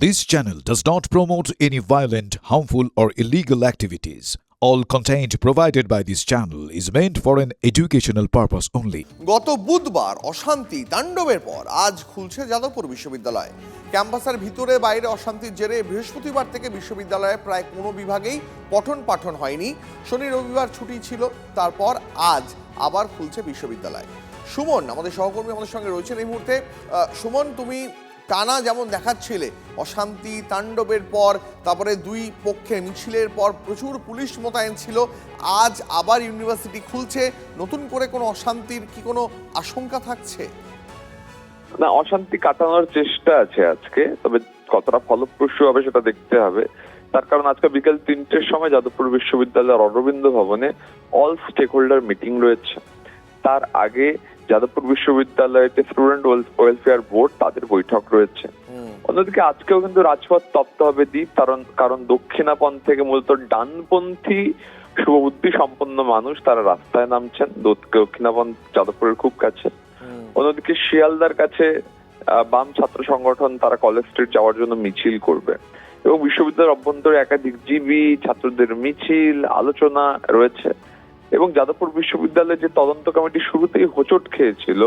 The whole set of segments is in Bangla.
This channel does not promote any violent, harmful, or illegal activities. All content provided by this channel is meant for an educational purpose only. গত বুধবার অশান্তি তাণ্ডবের পর আজ খুলছে যাদবপুর বিশ্ববিদ্যালয়। ক্যাম্পাসের ভিতরে বাইরে অশান্তির জেরে বৃহস্পতিবার থেকে বিশ্ববিদ্যালয়ে প্রায় কোনো বিভাগেই পঠন পাঠন হয়নি। শনি রবিবার ছুটি ছিল, তারপর আজ আবার খুলছে বিশ্ববিদ্যালয়। সুমন আমাদের সহকর্মী আমাদের সঙ্গে রয়েছেন এই মুহূর্তে। সুমন, তুমি টানা যেমন দেখাচ্ছিলে অশান্তি তাণ্ডবের পর, তারপরে দুই পক্ষের মিছিলের পর প্রচুর পুলিশ মোতায়েন ছিল, আজ আবার ইউনিভার্সিটি খুলছে, নতুন করে কোনো অশান্তির কি কোনো আশঙ্কা থাকছে? না, অশান্তি কাটানোর চেষ্টা আছে আজকে, তবে কতটা ফলপ্রসূ হবে সেটা দেখতে হবে। তার কারণ আজকে বিকেল 3টের সময় যাদবপুর বিশ্ববিদ্যালয়ের অরবিন্দ ভবনে অল স্টেক হোল্ডার মিটিং রয়েছে। তার আগে যাদবপুর বিশ্ববিদ্যালয়তে স্টুডেন্ট ওয়েলফেয়ার বোর্ড তাদের বৈঠক রয়েছে। অন্যদিকে আজকেও কিন্তু রাজপথ তপ্ত হবে দ্বীপ, কারণ দক্ষিণাপন থেকে মূলত ডানপন্থী শুভবুদ্ধি সম্পন্ন মানুষ তারা রাস্তায় নামছেন দক্ষিণাপন যাদবপুরের খুব কাছে। অন্যদিকে শিয়ালদার কাছে বাম ছাত্র সংগঠন তারা কলেজ স্ট্রিট যাওয়ার জন্য মিছিল করবে এবং বিশ্ববিদ্যালয়ের অভ্যন্তরে একাধিক জিবি ছাত্রদের মিছিল আলোচনা রয়েছে। এবং যাদবপুর বিশ্ববিদ্যালয়ের যে তদন্ত কমিটি শুরুতেই হোঁচট খেয়েছিল,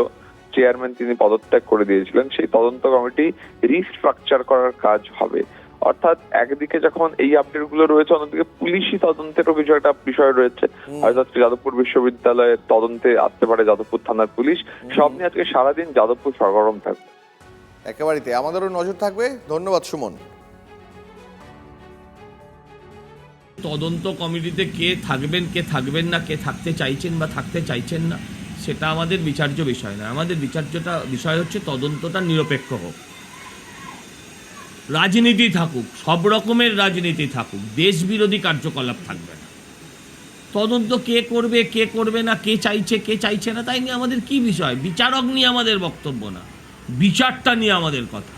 চেয়ারম্যান তিনি পদত্যাগ করে দিয়েছিলেন, সেই তদন্ত কমিটি রিস্ট্রাকচার করার কাজ হবে। অর্থাৎ একদিকে যখন এই আপডেট গুলো রয়েছে, অন্যদিকে পুলিশি তদন্তেরও কিছু একটা বিষয় রয়েছে। হয়তো যাদবপুর বিশ্ববিদ্যালয়ের তদন্তে আসতে পারে যাদবপুর থানার পুলিশ। সব নিয়ে আজকে সারাদিন যাদবপুর সরগরম থাকবে। একেবারেই, আমাদেরও নজর থাকবে। ধন্যবাদ সুমন। তদন্ত কমিটিতে কে থাকবেন কে থাকবেন না, কে থাকতে চাইছেন বা থাকতে চাইছেন না, সেটা আমাদের বিচার্য বিষয় না। আমাদের বিষয় হচ্ছে তদন্তটা নিরপেক্ষ হোক, রাজনীতি থাকুক, সব রকমের রাজনীতি থাকুক, দেশ বিরোধী কার্যকলাপ থাকবে না। তদন্ত কে করবে কে করবে না, কে চাইছে কে চাইছে না, তাই নিয়ে আমাদের কি বিষয়? বিচারক নিয়ে আমাদের বক্তব্য না, বিচারটা নিয়ে আমাদের কথা।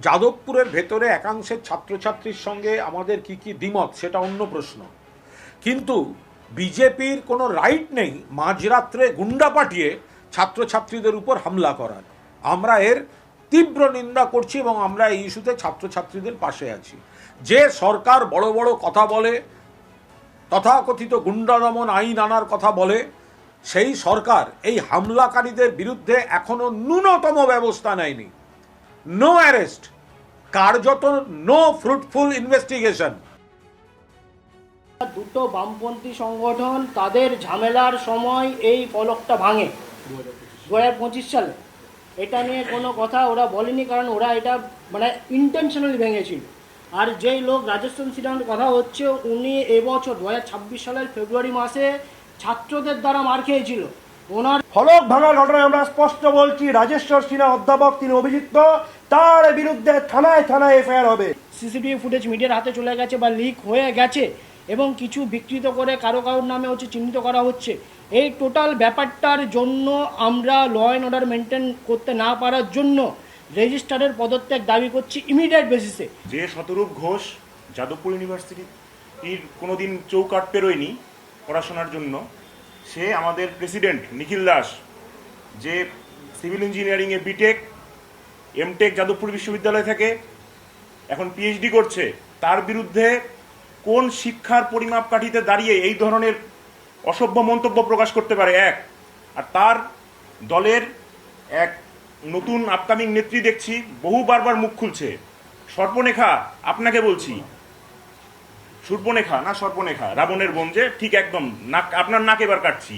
যাদবপুরের ভেতরে একাংশের ছাত্রছাত্রীর সঙ্গে আমাদের কি কি দ্বিমত সেটা অন্য প্রশ্ন, কিন্তু বিজেপির কোনো রাইট নেই মাঝরাত্রে গুন্ডা পাঠিয়ে ছাত্রছাত্রীদের উপর হামলা করার। আমরা এর তীব্র নিন্দা করছি এবং আমরা এই ইস্যুতে ছাত্রছাত্রীদের পাশে আছি। যে সরকার বড় বড় কথা বলে, তথাকথিত গুন্ডা দমন আইন আনার কথা বলে, সেই সরকার এই হামলাকারীদের বিরুদ্ধে এখনো ন্যূনতম ব্যবস্থা নেয়নি। নো অ্যারেস্ট, কার্যত নো ফ্রুটফুল ইনভেস্টিগেশন। দুটো বামপন্থী সংগঠন তাদের ঝামেলার সময় এই ফলকটা ভাঙে 2025 সালে। এটা নিয়ে কোনো কথা ওরা বলেনি, কারণ ওরা এটা মানে ইন্টেনশনালি ভেঙেছিল। আর যেই লোক রাজস্থান সিনহার কথা হচ্ছে, উনি এবছর 2026 সালের ফেব্রুয়ারি মাসে ছাত্রদের দ্বারা মার খেয়েছিল। ওনার ফলক ভাঙার ঘটনায় আমরা স্পষ্ট বলছি, রাজেশ্বর সিনহা অধ্যাপক তিনি অভিযুক্ত, তার বিরুদ্ধে থানায় থানায় এফআইআর হবে। সিসিটিভি ফুটেজ মিডিয়ার হাতে চলে গেছে বা লিক হয়ে গেছে এবং কিছু বিকৃত করে কারোর নামে চিহ্নিত করা হচ্ছে। এই টোটাল ব্যাপারটার জন্য আমরা ল অ্যান্ড অর্ডার মেনটেন করতে না পারার জন্য রেজিস্ট্রারের পদত্যাগ দাবি করছি ইমিডিয়েট বেসিসে। যে শতরূপ ঘোষ যাদবপুর ইউনিভার্সিটির কোনোদিন চৌকাঠ পেরোয়নি পড়াশোনার জন্য, সে আমাদের প্রেসিডেন্ট নিখিল দাস, যে সিভিল ইঞ্জিনিয়ারিংয়ে বিটেক এমটেক যাদবপুর বিশ্ববিদ্যালয় থেকে এখন পিএইচডি করছে, তার বিরুদ্ধে কোন শিক্ষার পরিমাপকাঠিতে দাঁড়িয়ে এই ধরনের অসভ্য মন্তব্য প্রকাশ করতে পারে? আর তার দলের এক নতুন আপকামিং নেত্রী দেখছি বহু বারবার মুখ খুলছে, সর্পনেখা, আপনাকে বলছি, সূর্পনেখা না সর্পনেখা, রাবণের বোন যে, ঠিক একদম নাক, আপনার নাক এবার কাটছি।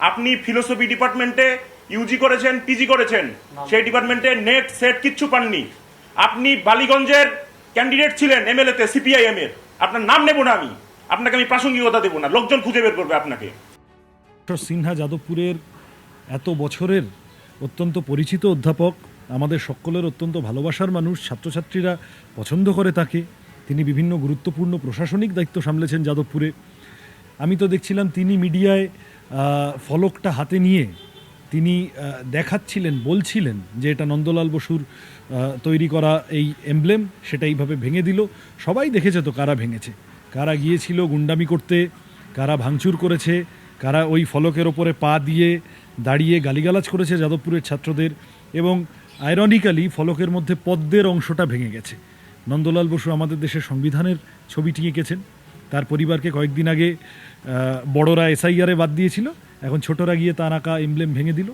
আপনি ফিলোসফি ডিপার্টমেন্টে ইউজি করেছেন, পিজি করেছেন, সেই ডিপার্টমেন্টে নেট সেট কিচ্ছু পাননি। আপনি বালিগঞ্জের ক্যান্ডিডেট ছিলেন এমএলএতে সিপিআইএম এর, আপনার নাম নেব না আমি, আপনাকে আমি প্রাসঙ্গিকতা দেবো না, লোকজন খুঁজে বের করবে আপনাকে। সিনহা যাদবপুরের এত বছরের অত্যন্ত পরিচিত অধ্যাপক, আমাদের সকলের অত্যন্ত ভালোবাসার মানুষ, ছাত্রছাত্রীরা পছন্দ করে তাকে। তিনি বিভিন্ন গুরুত্বপূর্ণ প্রশাসনিক দায়িত্ব সামলেছেন যাদবপুরে। আমি তো দেখছিলাম তিনি মিডিয়ায় ফলকটা হাতে নিয়ে তিনি দেখাচ্ছিলেন, বলছিলেন যে এটা নন্দলাল বসুর তৈরি করা এই এমব্লেম, সেটা এইভাবে ভেঙে দিল। সবাই দেখেছে তো কারা ভেঙেছে, কারা গিয়েছিল গুন্ডামি করতে, কারা ভাঙচুর করেছে, কারা ওই ফলকের ওপরে পা দিয়ে দাঁড়িয়ে গালিগালাজ করেছে যাদবপুরের ছাত্রদের। এবং আইরনিক্যালি ফলকের মধ্যে পদ্মের অংশটা ভেঙে গেছে। নন্দলাল বসু আমাদের দেশের সংবিধানের ছবিটি এঁকেছেন। তার পরিবারকে কয়েকদিন আগে বড়রা এসআইআরে বাদ দিয়েছিল, এখন ছোটরা গিয়ে তার আঁকা এমব্লেম ভেঙে দিল।